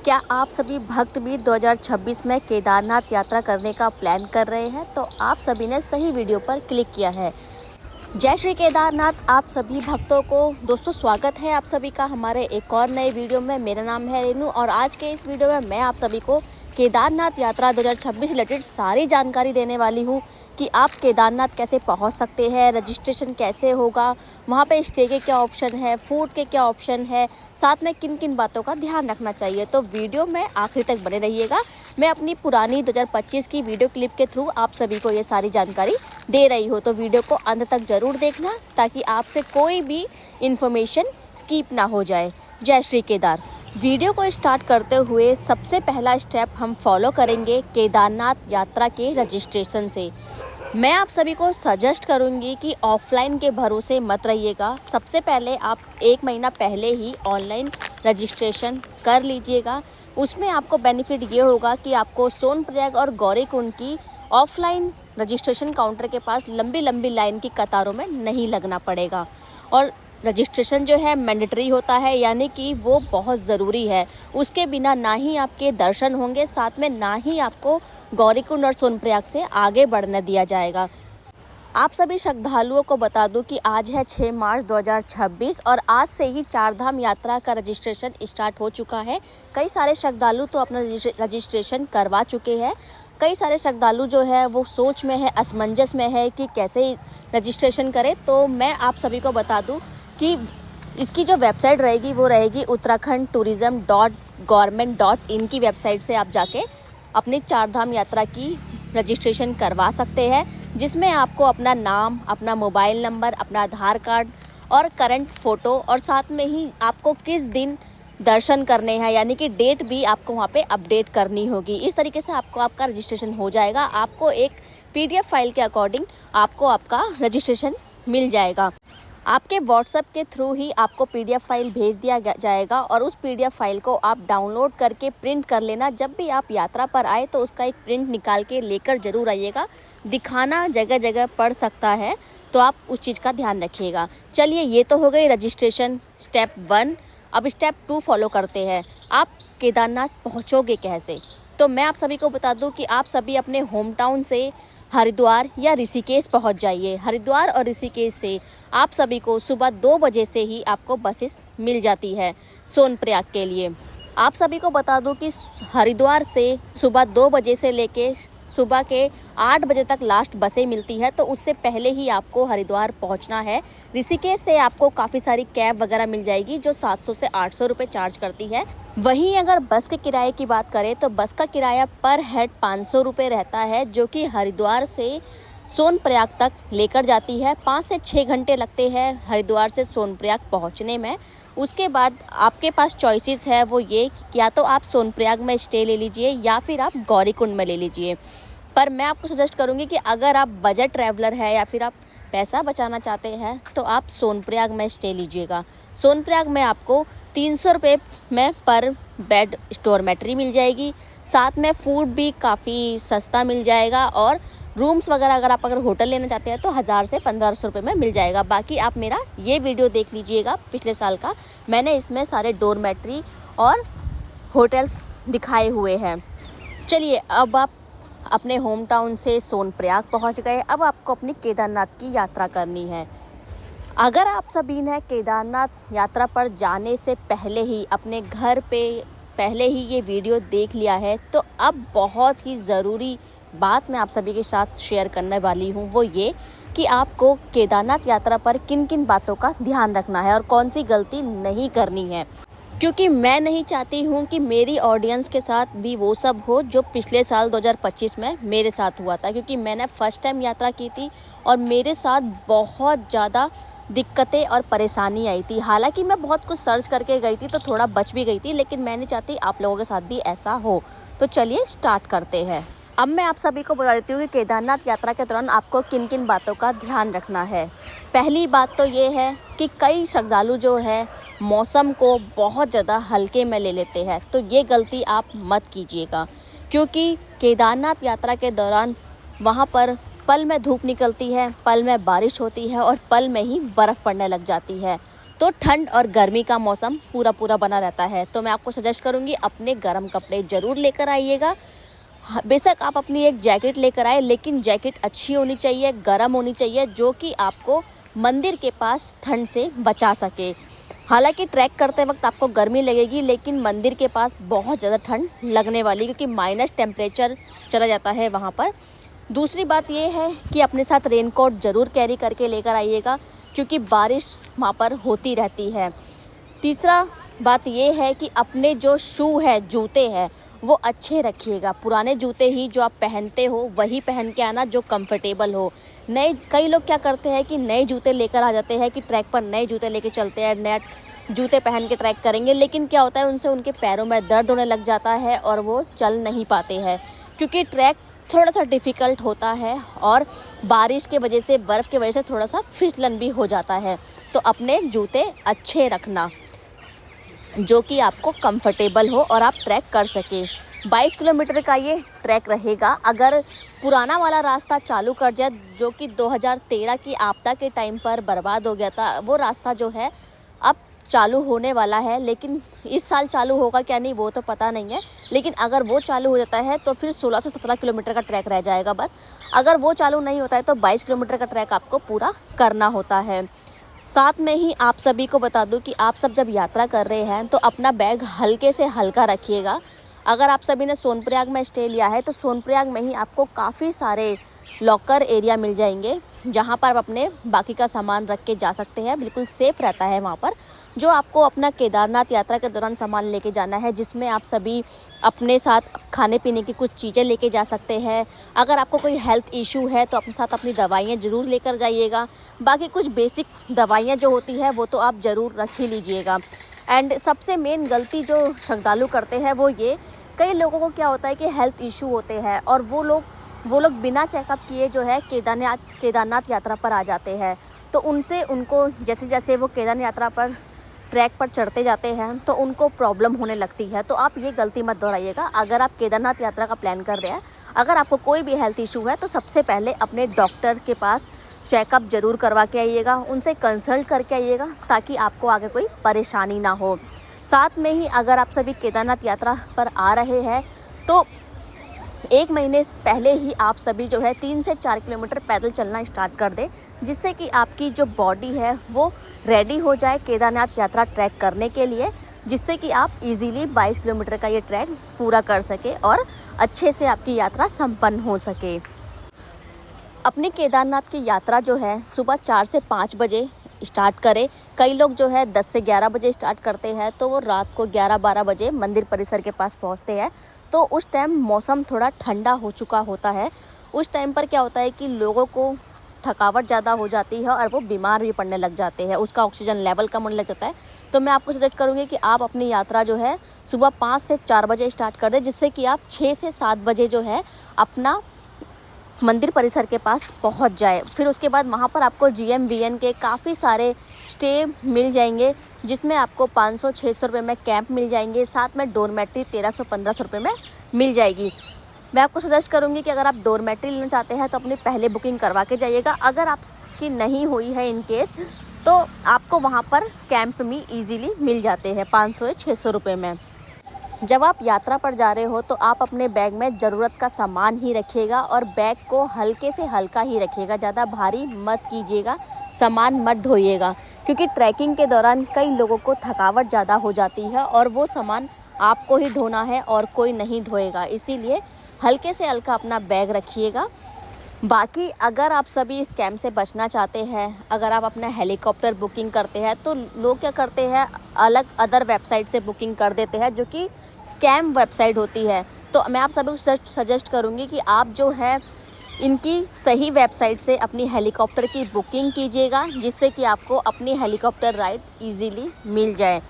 क्या आप सभी भक्त भी 2026 में केदारनाथ यात्रा करने का प्लान कर रहे हैं? तो आप सभी ने सही वीडियो पर क्लिक किया है। जय श्री केदारनाथ। आप सभी भक्तों को दोस्तों स्वागत है आप सभी का हमारे एक और नए वीडियो में। मेरा नाम है रेनू और आज के इस वीडियो में मैं आप सभी को केदारनाथ यात्रा 2026 रिलेटेड सारी जानकारी देने वाली हूँ कि आप केदारनाथ कैसे पहुँच सकते हैं, रजिस्ट्रेशन कैसे होगा, वहाँ पे स्टे के क्या ऑप्शन है, फूड के क्या ऑप्शन है, साथ में किन किन बातों का ध्यान रखना चाहिए। तो वीडियो में आखिर तक बने रहिएगा। मैं अपनी पुरानी 2025 की वीडियो क्लिप के थ्रू आप सभी को ये सारी जानकारी दे रही हूँ, तो वीडियो को अंत तक जरूर देखना ताकि आपसे कोई भी इन्फॉर्मेशन स्किप ना हो जाए। जय श्री केदार। वीडियो को स्टार्ट करते हुए सबसे पहला स्टेप हम फॉलो करेंगे केदारनाथ यात्रा के रजिस्ट्रेशन से। मैं आप सभी को सजेस्ट करूंगी कि ऑफलाइन के भरोसे मत रहिएगा। सबसे पहले आप 1 महीना पहले ही ऑनलाइन रजिस्ट्रेशन कर लीजिएगा। उसमें आपको बेनिफिट ये होगा कि आपको सोनप्रयाग और गौरीकुंड की ऑफलाइन रजिस्ट्रेशन काउंटर के पास लंबी लंबी लाइन की कतारों में नहीं लगना पड़ेगा। और रजिस्ट्रेशन जो है मैंडेटरी होता है, यानी कि वो बहुत ज़रूरी है। उसके बिना ना ही आपके दर्शन होंगे, साथ में ना ही आपको गौरीकुंड और सोनप्रयाग से आगे बढ़ने दिया जाएगा। आप सभी श्रद्धालुओं को बता दूं कि आज है 6 मार्च 2026 और आज से ही चारधाम यात्रा का रजिस्ट्रेशन स्टार्ट हो चुका है। कई सारे श्रद्धालु तो अपना रजिस्ट्रेशन करवा चुके हैं। कई सारे श्रद्धालु जो है वो सोच में है, असमंजस में है कि कैसे रजिस्ट्रेशन करें। तो मैं आप सभी को बता दूं कि इसकी जो वेबसाइट रहेगी वो रहेगी uttarakhand.tourism.government.in की वेबसाइट से आप जाके अपनी चारधाम यात्रा की रजिस्ट्रेशन करवा सकते हैं, जिसमें आपको अपना नाम, अपना मोबाइल नंबर, अपना आधार कार्ड और करंट फ़ोटो और साथ में ही आपको किस दिन दर्शन करने हैं यानी कि डेट भी आपको वहाँ पे अपडेट करनी होगी। इस तरीके से आपको आपका रजिस्ट्रेशन हो जाएगा। आपको एक PDF फाइल के अकॉर्डिंग आपको आपका रजिस्ट्रेशन मिल जाएगा। आपके व्हाट्सएप के थ्रू ही आपको PDF फाइल भेज दिया जाएगा और उस PDF फाइल को आप डाउनलोड करके प्रिंट कर लेना। जब भी आप यात्रा पर आए तो उसका एक प्रिंट निकाल के लेकर ज़रूर आइएगा। दिखाना जगह जगह पड़ सकता है, तो आप उस चीज़ का ध्यान रखिएगा। चलिए, ये तो हो गई रजिस्ट्रेशन स्टेप 1। अब स्टेप 2 फॉलो करते हैं। आप केदारनाथ पहुँचोगे कैसे? तो मैं आप सभी को बता दूँ कि आप सभी अपने होम टाउन से हरिद्वार या ऋषिकेश पहुंच जाइए। हरिद्वार और ऋषिकेश से आप सभी को सुबह 2 बजे से ही आपको बसेस मिल जाती है सोनप्रयाग के लिए। आप सभी को बता दूं कि हरिद्वार से सुबह 2 बजे से लेके सुबह के 8 बजे तक लास्ट बसें मिलती है, तो उससे पहले ही आपको हरिद्वार पहुंचना है। ऋषिकेश से आपको काफ़ी सारी कैब वगैरह मिल जाएगी जो 700 से 800 रुपये चार्ज करती है। वहीं अगर बस के किराए की बात करें तो बस का किराया पर हेड 500 रुपये रहता है, जो कि हरिद्वार से सोनप्रयाग तक लेकर जाती है। 5 से 6 घंटे लगते हैं हरिद्वार से सोनप्रयाग पहुंचने में। उसके बाद आपके पास चॉइसेस है, वो ये या तो आप सोनप्रयाग में स्टे ले लीजिए या फिर आप गौरीकुंड में ले लीजिए। पर मैं आपको सजेस्ट करूँगी कि अगर आप बजट ट्रैवलर है या फिर आप पैसा बचाना चाहते हैं तो आप सोनप्रयाग में स्टे लीजिएगा। सोनप्रयाग में आपको 300 रुपये में पर बेड स्टोरमेट्री मिल जाएगी। साथ में फूड भी काफ़ी सस्ता मिल जाएगा और रूम्स वगैरह अगर होटल लेना चाहते हैं तो 1000 से 1500 रुपये में मिल जाएगा। बाकी आप मेरा ये वीडियो देख लीजिएगा पिछले साल का, मैंने इसमें सारे डोरमेट्री और होटल्स दिखाए हुए हैं। चलिए, अब आप अपने होम टाउन से सोनप्रयाग पहुंच गए। अब आपको अपनी केदारनाथ की यात्रा करनी है। अगर आप सभी ने केदारनाथ यात्रा पर जाने से पहले ही अपने घर पे पहले ही ये वीडियो देख लिया है, तो अब बहुत ही ज़रूरी बात मैं आप सभी के साथ शेयर करने वाली हूँ, वो ये कि आपको केदारनाथ यात्रा पर किन किन बातों का ध्यान रखना है और कौन सी गलती नहीं करनी है। क्योंकि मैं नहीं चाहती हूँ कि मेरी ऑडियंस के साथ भी वो सब हो जो पिछले साल 2025 में मेरे साथ हुआ था। क्योंकि मैंने फर्स्ट टाइम यात्रा की थी और मेरे साथ बहुत ज़्यादा दिक्कतें और परेशानी आई थी। हालांकि मैं बहुत कुछ सर्च करके गई थी तो थोड़ा बच भी गई थी, लेकिन मैं नहीं चाहती आप लोगों के साथ भी ऐसा हो। तो चलिए स्टार्ट करते हैं। अब मैं आप सभी को बता देती हूँ कि केदारनाथ यात्रा के दौरान आपको किन किन बातों का ध्यान रखना है। पहली बात तो ये है कि कई श्रद्धालु जो है मौसम को बहुत ज़्यादा हल्के में ले लेते हैं, तो ये गलती आप मत कीजिएगा। क्योंकि केदारनाथ यात्रा के दौरान वहाँ पर पल में धूप निकलती है, पल में बारिश होती है और पल में ही बर्फ़ पड़ने लग जाती है। तो ठंड और गर्मी का मौसम पूरा बना रहता है। तो मैं आपको सजेस्ट करूँगी अपने गर्म कपड़े ज़रूर लेकर आइएगा। बेशक आप अपनी एक जैकेट लेकर आए, लेकिन जैकेट अच्छी होनी चाहिए, गर्म होनी चाहिए, जो कि आपको मंदिर के पास ठंड से बचा सके। हालांकि ट्रैक करते वक्त आपको गर्मी लगेगी, लेकिन मंदिर के पास बहुत ज़्यादा ठंड लगने वाली, क्योंकि माइनस टेम्परेचर चला जाता है वहाँ पर। दूसरी बात ये है कि अपने साथ रेनकोट ज़रूर कैरी करके लेकर आइएगा, क्योंकि बारिश वहाँ पर होती रहती है। तीसरा बात ये है कि अपने जो शू है, जूते हैं, वो अच्छे रखिएगा। पुराने जूते ही जो आप पहनते हो वही पहन के आना, जो कंफर्टेबल हो। कई लोग क्या करते हैं कि नए जूते लेकर आ जाते हैं कि ट्रैक पर नए जूते लेके चलते हैं, नए जूते पहन के ट्रैक करेंगे, लेकिन क्या होता है उनसे उनके पैरों में दर्द होने लग जाता है और वो चल नहीं पाते हैं, क्योंकि ट्रैक थोड़ा सा डिफ़िकल्ट होता है और बारिश के वजह से, बर्फ़ की वजह से थोड़ा सा फिसलन भी हो जाता है। तो अपने जूते अच्छे रखना, जो कि आपको कंफर्टेबल हो और आप ट्रैक कर सके। 22 किलोमीटर का ये ट्रैक रहेगा। अगर पुराना वाला रास्ता चालू कर जाए, जो कि 2013 की आपदा के टाइम पर बर्बाद हो गया था, वो रास्ता जो है अब चालू होने वाला है, लेकिन इस साल चालू होगा क्या नहीं वो तो पता नहीं है। लेकिन अगर वो चालू हो जाता है तो फिर 16 से 17 किलोमीटर का ट्रैक रह जाएगा बस। अगर वो चालू नहीं होता है तो 22 किलोमीटर का ट्रैक आपको पूरा करना होता है। साथ में ही आप सभी को बता दूं कि आप सब जब यात्रा कर रहे हैं तो अपना बैग हल्के से हल्का रखिएगा। अगर आप सभी ने सोनप्रयाग में स्टे लिया है तो सोनप्रयाग में ही आपको काफ़ी सारे लॉकर एरिया मिल जाएंगे, जहां पर आप अपने बाकी का सामान रख के जा सकते हैं। बिल्कुल सेफ़ रहता है वहां पर। जो आपको अपना केदारनाथ यात्रा के दौरान सामान लेके जाना है, जिसमें आप सभी अपने साथ खाने पीने की कुछ चीज़ें लेके जा सकते हैं। अगर आपको कोई हेल्थ इशू है तो अपने साथ अपनी दवाइयाँ ज़रूर लेकर जाइएगा। बाकी कुछ बेसिक दवाइयाँ जो होती है वो तो आप ज़रूर रख ही लीजिएगा। एंड सबसे मेन गलती जो श्रद्धालु करते हैं वो ये, कई लोगों को क्या होता है कि हेल्थ इशू होते हैं और वो लोग बिना चेकअप किए जो है केदारनाथ यात्रा पर आ जाते हैं। तो उनको जैसे जैसे वो केदारनाथ यात्रा पर ट्रैक पर चढ़ते जाते हैं तो उनको प्रॉब्लम होने लगती है। तो आप ये गलती मत दोहराइएगा। अगर आप केदारनाथ यात्रा का प्लान कर रहे हैं, अगर आपको कोई भी हेल्थ इशू है तो सबसे पहले अपने डॉक्टर के पास चेकअप ज़रूर करवा के आइएगा, उनसे कंसल्ट करके आइएगा, ताकि आपको आगे कोई परेशानी ना हो। साथ में ही अगर आप सभी केदारनाथ यात्रा पर आ रहे हैं तो 1 महीने पहले ही आप सभी जो है 3 से 4 किलोमीटर पैदल चलना स्टार्ट कर दें, जिससे कि आपकी जो बॉडी है वो रेडी हो जाए केदारनाथ यात्रा ट्रैक करने के लिए, जिससे कि आप इजीली 22 किलोमीटर का ये ट्रैक पूरा कर सके और अच्छे से आपकी यात्रा संपन्न हो सके। अपनी केदारनाथ की यात्रा जो है सुबह 4 से 5 बजे स्टार्ट करें। कई लोग जो है 10 से 11 बजे स्टार्ट करते हैं, तो वो रात को 11-12 बजे मंदिर परिसर के पास पहुंचते हैं। तो उस टाइम मौसम थोड़ा ठंडा हो चुका होता है। उस टाइम पर क्या होता है कि लोगों को थकावट ज़्यादा हो जाती है और वो बीमार भी पड़ने लग जाते हैं, उसका ऑक्सीजन लेवल कम होने लग जाता है। तो मैं आपको सजेस्ट करूँगी कि आप अपनी यात्रा जो है सुबह 5 से 4 बजे स्टार्ट कर दें, जिससे कि आप 6 से 7 बजे जो है अपना मंदिर परिसर के पास पहुंच जाए। फिर उसके बाद वहां पर आपको GMVN के काफ़ी सारे स्टे मिल जाएंगे, जिसमें आपको 500-600 रुपये में कैंप मिल जाएंगे। साथ में डोरमेट्री 1300-1500 रुपये में मिल जाएगी। मैं आपको सजेस्ट करूंगी कि अगर आप डोरमेट्री लेना चाहते हैं तो अपनी पहले बुकिंग करवा के जाइएगा। अगर आपकी नहीं हुई है इन केस, तो आपको वहाँ पर कैंप में ईजीली मिल जाते हैं 500 या 600 रुपये में। जब आप यात्रा पर जा रहे हो तो आप अपने बैग में ज़रूरत का सामान ही रखिएगा और बैग को हल्के से हल्का ही रखिएगा, ज़्यादा भारी मत कीजिएगा, सामान मत ढोइएगा, क्योंकि ट्रैकिंग के दौरान कई लोगों को थकावट ज़्यादा हो जाती है और वो सामान आपको ही ढोना है और कोई नहीं ढोएगा। इसीलिए हल्के से हल्का अपना बैग रखिएगा। बाकी अगर आप सभी स्कैम से बचना चाहते हैं, अगर आप अपना हेलीकॉप्टर बुकिंग करते हैं तो लोग क्या करते हैं, अलग अदर वेबसाइट से बुकिंग कर देते हैं, जो कि स्कैम वेबसाइट होती है। तो मैं आप सभी को सजेस्ट करूंगी कि आप जो है इनकी सही वेबसाइट से अपनी हेलीकॉप्टर की बुकिंग कीजिएगा, जिससे कि आपको अपनी हेलीकॉप्टर राइड ईजीली मिल जाए।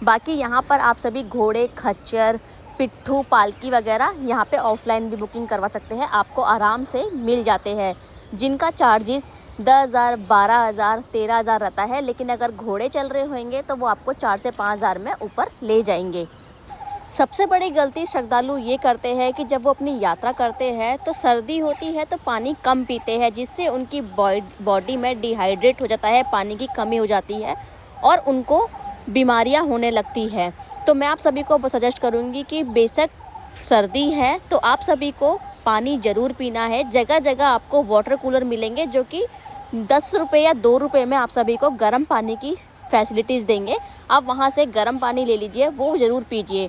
बाकी यहाँ पर आप सभी घोड़े, खच्चर, पिट्ठू, पालकी वगैरह यहाँ पे ऑफलाइन भी बुकिंग करवा सकते हैं, आपको आराम से मिल जाते हैं, जिनका चार्जेस 10,000, 12,000, 13,000 रहता है। लेकिन अगर घोड़े चल रहे होंगे तो वो आपको 4 से 5,000 में ऊपर ले जाएंगे। सबसे बड़ी गलती श्रद्धालु ये करते हैं कि जब वो अपनी यात्रा करते हैं तो सर्दी होती है तो पानी कम पीते हैं, जिससे उनकी बॉडी में डिहाइड्रेट हो जाता है, पानी की कमी हो जाती है और उनको बीमारियां होने लगती है। तो मैं आप सभी को सजेस्ट करूंगी कि बेशक सर्दी है तो आप सभी को पानी ज़रूर पीना है। जगह जगह आपको वाटर कूलर मिलेंगे जो कि 10 रुपये या 2 रुपये में आप सभी को गर्म पानी की फैसिलिटीज़ देंगे। आप वहाँ से गर्म पानी ले लीजिए, वो ज़रूर पीजिए।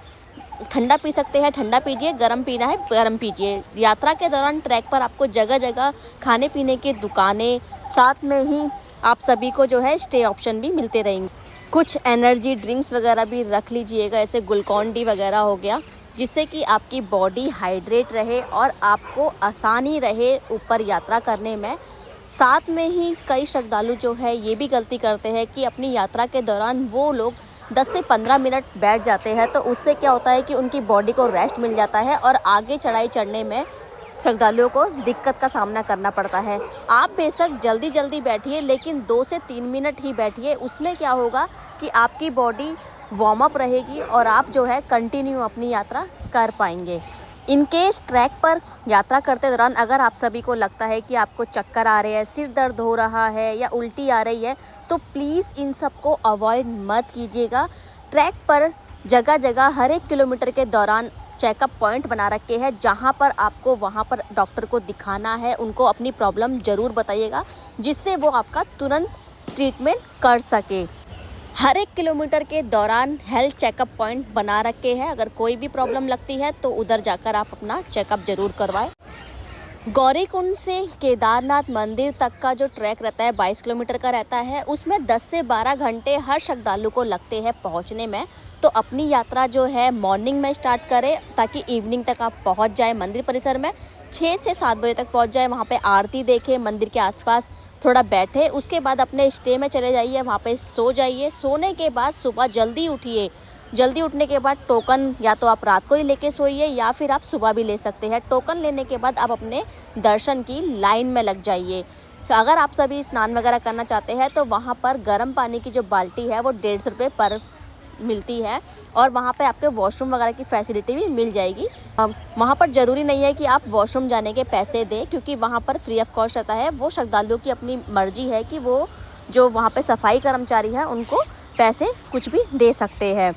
ठंडा पी सकते हैं ठंडा पीजिए, गर्म पीना है गर्म पीजिए। यात्रा के दौरान ट्रैक पर आपको जगह जगह खाने पीने की दुकानें, साथ में ही आप सभी को जो है स्टे ऑप्शन भी मिलते रहेंगे। कुछ एनर्जी ड्रिंक्स वगैरह भी रख लीजिएगा, ऐसे ग्लूकॉन डी वगैरह हो गया, जिससे कि आपकी बॉडी हाइड्रेट रहे और आपको आसानी रहे ऊपर यात्रा करने में। साथ में ही कई श्रद्धालु जो है ये भी गलती करते हैं कि अपनी यात्रा के दौरान वो लोग 10 से 15 मिनट बैठ जाते हैं, तो उससे क्या होता है कि उनकी बॉडी को रेस्ट मिल जाता है और आगे चढ़ाई चढ़ने में श्रद्धालुओं को दिक्कत का सामना करना पड़ता है। आप बेशक जल्दी जल्दी बैठिए, लेकिन 2 से 3 मिनट ही बैठिए। उसमें क्या होगा कि आपकी बॉडी वार्म अप रहेगी और आप जो है कंटिन्यू अपनी यात्रा कर पाएंगे। इन केस ट्रैक पर यात्रा करते दौरान अगर आप सभी को लगता है कि आपको चक्कर आ रहे हैं, सिर दर्द हो रहा है या उल्टी आ रही है, तो प्लीज़ इन सब को अवॉइड मत कीजिएगा। ट्रैक पर जगह जगह हर 1 किलोमीटर के दौरान चेकअप पॉइंट बना रखे हैं, जहां पर आपको वहां पर डॉक्टर को दिखाना है। उनको अपनी प्रॉब्लम ज़रूर बताइएगा, जिससे वो आपका तुरंत ट्रीटमेंट कर सके। हर 1 किलोमीटर के दौरान हेल्थ चेकअप पॉइंट बना रखे हैं। अगर कोई भी प्रॉब्लम लगती है तो उधर जाकर आप अपना चेकअप ज़रूर करवाएं। गौरीकुंड से केदारनाथ मंदिर तक का जो ट्रैक रहता है 22 किलोमीटर का रहता है, उसमें 10 से 12 घंटे हर श्रद्धालु को लगते हैं पहुंचने में। तो अपनी यात्रा जो है मॉर्निंग में स्टार्ट करें ताकि इवनिंग तक आप पहुंच जाए मंदिर परिसर में। 6 से 7 बजे तक पहुंच जाए, वहां पे आरती देखें, मंदिर के आसपास थोड़ा बैठे, उसके बाद अपने स्टे में चले जाइए, वहां पे सो जाइए। सोने के बाद सुबह जल्दी उठिए। जल्दी उठने के बाद टोकन या तो आप रात को ही लेके सोइए या फिर आप सुबह भी ले सकते हैं। टोकन लेने के बाद आप अपने दर्शन की लाइन में लग जाइए। तो अगर आप सभी स्नान वगैरह करना चाहते हैं तो वहाँ पर गर्म पानी की जो बाल्टी है वो 150 रुपये पर मिलती है और वहाँ पे आपके वॉशरूम वगैरह की फैसिलिटी भी मिल जाएगी। वहाँ पर ज़रूरी नहीं है कि आप वॉशरूम जाने के पैसे दें, क्योंकि वहाँ पर फ्री ऑफ कॉस्ट रहता है। वो श्रद्धालुओं की अपनी मर्जी है कि वो जो वहाँ पे सफाई कर्मचारी है उनको पैसे कुछ भी दे सकते हैं।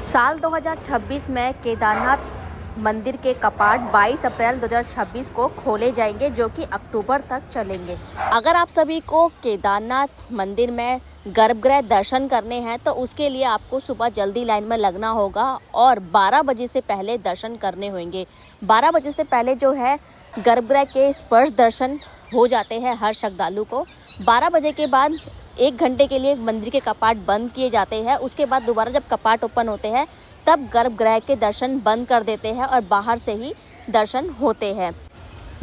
साल 2026 में केदारनाथ मंदिर के कपाट 22 अप्रैल 2026 को खोले जाएंगे, जो कि अक्टूबर तक चलेंगे। अगर आप सभी को केदारनाथ मंदिर में गर्भगृह दर्शन करने हैं तो उसके लिए आपको सुबह जल्दी लाइन में लगना होगा और 12 बजे से पहले दर्शन करने होंगे। 12 बजे से पहले जो है गर्भगृह के स्पर्श दर्शन हो जाते हैं हर श्रद्धालु को। 12 बजे के बाद 1 घंटे के लिए मंदिर के कपाट बंद किए जाते हैं। उसके बाद दोबारा जब कपाट ओपन होते हैं तब गर्भगृह के दर्शन बंद कर देते हैं और बाहर से ही दर्शन होते हैं।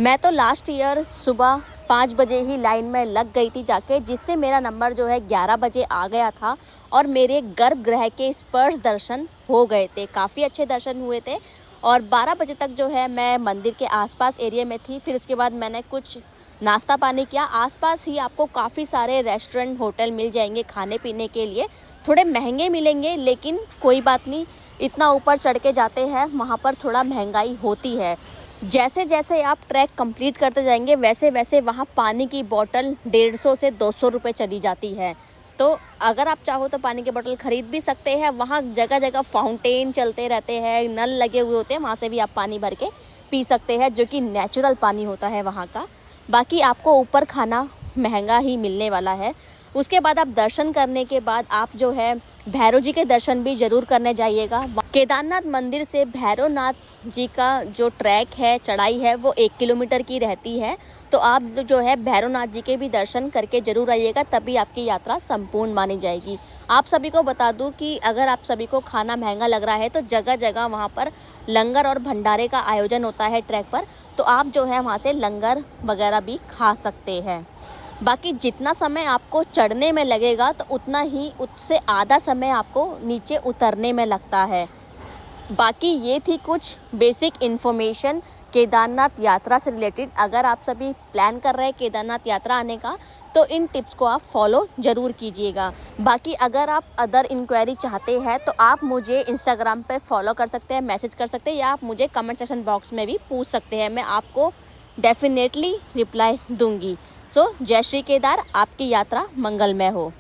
मैं तो लास्ट ईयर सुबह 5 बजे ही लाइन में लग गई थी जाके, जिससे मेरा नंबर जो है 11 बजे आ गया था और मेरे गर्भगृह के स्पर्श दर्शन हो गए थे। काफ़ी अच्छे दर्शन हुए थे और 12 बजे तक जो है मैं मंदिर के आसपास एरिया में थी। फिर उसके बाद मैंने कुछ नाश्ता पानी किया। आसपास ही आपको काफ़ी सारे रेस्टोरेंट होटल मिल जाएंगे खाने पीने के लिए। थोड़े महंगे मिलेंगे, लेकिन कोई बात नहीं, इतना ऊपर चढ़ के जाते हैं वहाँ पर थोड़ा महंगाई होती है। जैसे जैसे आप ट्रैक कंप्लीट करते जाएंगे वैसे वैसे वहाँ पानी की बोतल 150 से 200 रुपये चली जाती है। तो अगर आप चाहो तो पानी की बोतल ख़रीद भी सकते हैं। वहाँ जगह जगह फाउंटेन चलते रहते हैं, नल लगे हुए होते हैं, वहाँ से भी आप पानी भर के पी सकते हैं, जो कि नेचुरल पानी होता है वहाँ का। बाकी आपको ऊपर खाना महंगा ही मिलने वाला है। उसके बाद आप दर्शन करने के बाद आप जो है भैरव जी के दर्शन भी ज़रूर करने जाइएगा। केदारनाथ मंदिर से भैरवनाथ जी का जो ट्रैक है, चढ़ाई है, वो 1 किलोमीटर की रहती है। तो आप जो है भैरवनाथ जी के भी दर्शन करके ज़रूर आइएगा, तभी आपकी यात्रा संपूर्ण मानी जाएगी। आप सभी को बता दूं कि अगर आप सभी को खाना महंगा लग रहा है तो जगह जगह वहाँ पर लंगर और भंडारे का आयोजन होता है ट्रैक पर, तो आप जो है वहाँ से लंगर वगैरह भी खा सकते हैं। बाकी जितना समय आपको चढ़ने में लगेगा तो उतना ही उससे आधा समय आपको नीचे उतरने में लगता है। बाकी ये थी कुछ बेसिक इन्फॉर्मेशन केदारनाथ यात्रा से रिलेटेड। अगर आप सभी प्लान कर रहे हैं केदारनाथ यात्रा आने का तो इन टिप्स को आप फॉलो ज़रूर कीजिएगा। बाकी अगर आप अदर इंक्वायरी चाहते हैं तो आप मुझे इंस्टाग्राम पे फॉलो कर सकते हैं, मैसेज कर सकते हैं, या आप मुझे कमेंट सेक्शन बॉक्स में भी पूछ सकते हैं। मैं आपको डेफिनेटली रिप्लाई दूंगी। सो जय श्री केदार, आपकी यात्रा मंगलमय हो।